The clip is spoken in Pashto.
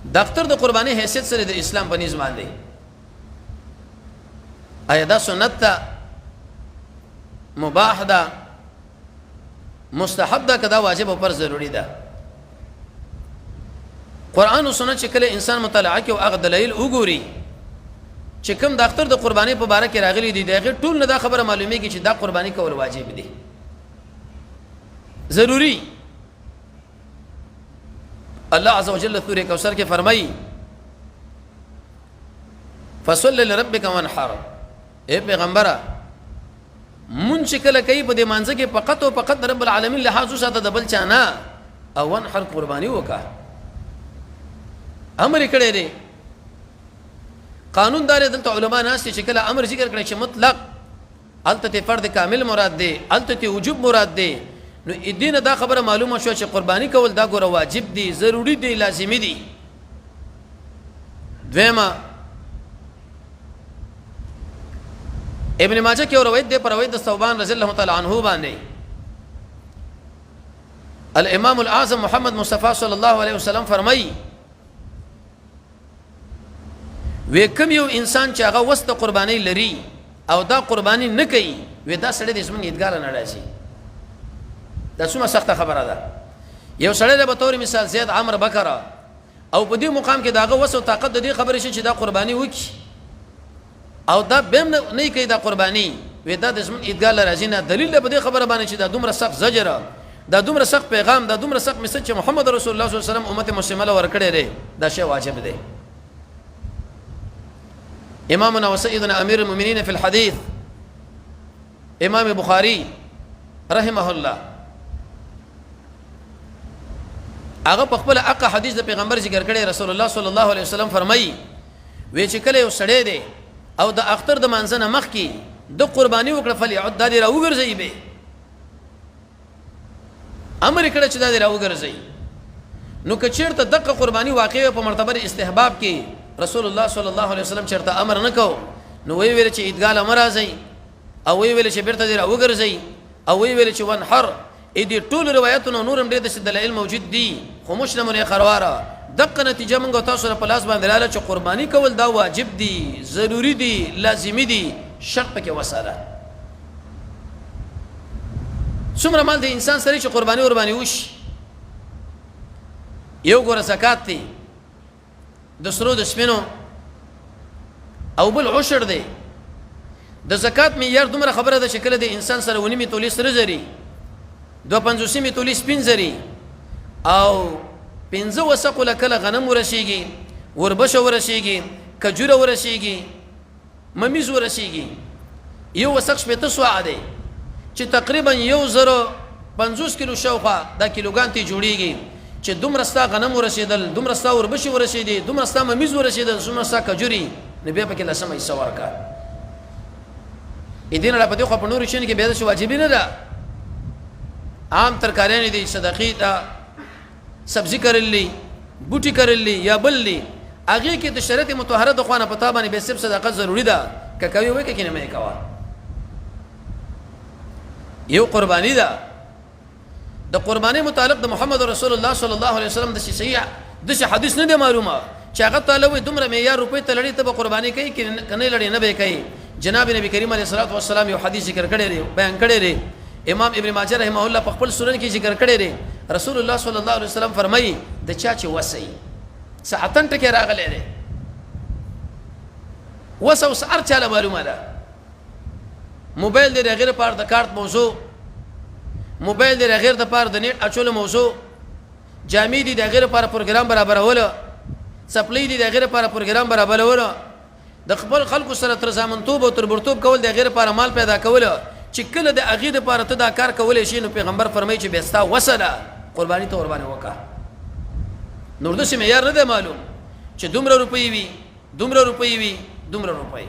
دفتر د قرباني حیثیت سره د اسلام په نظام دی آیا دا سنت ده مباح ده مستحب ده کدا واجب او پر ضروری ده قران او سنت چې کله انسان مطالعه کوي او هغه دلایل وګوري چې کوم د اختر د قرباني په اړه کې راغلي دي دغه ټول نه دا خبره معلومیږي چې دا قرباني کول واجب دي ضروری الله عز وجل سورہ کوثر کې فرمایي فصل لربک وانحر اے پیغمبره مون چې کله کوي په دې مانځ کې فقط او فقط رب العالمین له حاضر ساته د بل چانا او وانحر قرباني وکا امر کړي دي قانون دار دلته علما ناس چې کله امر ذکر کړي چې مطلق الته فرض کامل مراد دی الته وجوب مراد دی نو دین دا خبره معلومه شو چې قرباني کول دا ګوره واجب دي ضروری دي لازمي دي دویمه ابن ماجه کې روایت دی پر روایت د ثوبان رضی الله تعالی عنہ باندې الامام الاعظم محمد مصطفی صلی الله علیه وسلم فرمایي وکم یو انسان چې هغه وسته قرباني لري او دا قرباني نه کوي وې دا سړی د اسمن ایدګار نه راشي دا څومره سخته خبره ده یو سړی د بطور مثال زید عمرو بکر او په دې مقام کې داغه وسو طاقت د دې خبرې شي چې دا قرباني وکي او دا بهم نه کوي دا قرباني وې دا د اسمن ایدګار راځي نه دلیل په دې خبره باندې چې دا دومره سخت زجر دا دومره سخت پیغام دا دومره سخت مسج چې محمد رسول الله صلی الله علیه وسلم امت مسلمه له ورکړي لري دا شی واجب دی امامنا وسيدنا امير المؤمنين في الحديث امام بخاري رحمه الله هغه په خپل اقا حدیث د پیغمبر ذکر کړي رسول الله صلی الله علیه وسلم فرمایي وی چې کله یو سړی دی او د اختر د منځنه مخ کې د قرباني وکړه فلی عد د راوګرځي به امر کړه چې د راوګرځي نو که چیرته دغه قرباني واقع په مرتبه استحباب کې رسول الله صلی الله علیه وسلم چرته امر نکاو نو وی ویل چې عیدګاه لمر راځي او وی ویل چې بیرته دی راوګرځي او وی ویل چې وانحر اې دې ټول روایتونو نورم ډېر د دلایل موجود دي خو مشنمونه خرواره دغه نتیجه موږ تاسو سره په لاس باندې رااله چې قرباني کول دا واجب دي ضروری دي لازمي دي شرط کې وساله څومره مال د انسان سره چې قرباني وش یو ګوره زکات دی د سرو د سپینو او بل عشر دی د زکات معیار دومره خبره ده چې کله د انسان سره ونیمه تولی سره زری 250 تولی سپین زری او 15 وسق لکله غنم ورشيږي وربش ورشيږي کجوره ورشيږي ممیز ورشيږي یو وسق شپه ته سوا دی چې تقریبا 1050 کیلو شوخه دا کیلوګان ته جوړیږي چې دومره ستا غنم ورسیدل دومره ستا وربش ورسیدي دومره ستا ممیز ورسیدل دومره ستا کجوري نبی په کې لسمه حصہ ورکا اې دین را پدې خو په نور شي کې به د واجب نه ده عام ترکارین دي صدقې دا سبزی کړلې بوټي کړلې یا بللې هغه کې د شریعت مطهره د خوانه پتا باندې به سب صدقه ضروری ده کوي وای کې نه مې کوا یو قربانی ده د قربانی متعلق د محمد رسول الله صلی الله علیه وسلم د صحیح د حدیث نه معلومه چې هغه تعالی دومره معیار روپې ته لړی ته قربانی کوي کنه لړی نه به کوي جناب نبی کریم علیه الصلاه والسلام یو حدیث ذکر کړی دی بیان کړی دی امام ابن ماجه رحمه الله په خپل سنن کې ذکر کړی دی رسول الله صلی الله علیه وسلم فرمایي د چا چې وسی ساعتن ټکی راغلی دی وسو سر چاله معلومه ده موبایل دی غیر پار د کارت موضوع موبایل دی غیر د پار د نیټ اچول موضوع جامې دی د غیر پر پروګرام برابرول سپلی دی د غیر پر پروګرام برابرول د خپل خلکو سره تر زامنتوب او تر برتوب کول د غیر پر مال پیدا کول چې کله د اغید پر ته دا کار کول شي نو پیغمبر فرمایي چې بهستا وسله قرباني ته قرباني وکا نور د سیمه یار نه معلوم چې دومره روپۍ وي دومره روپۍ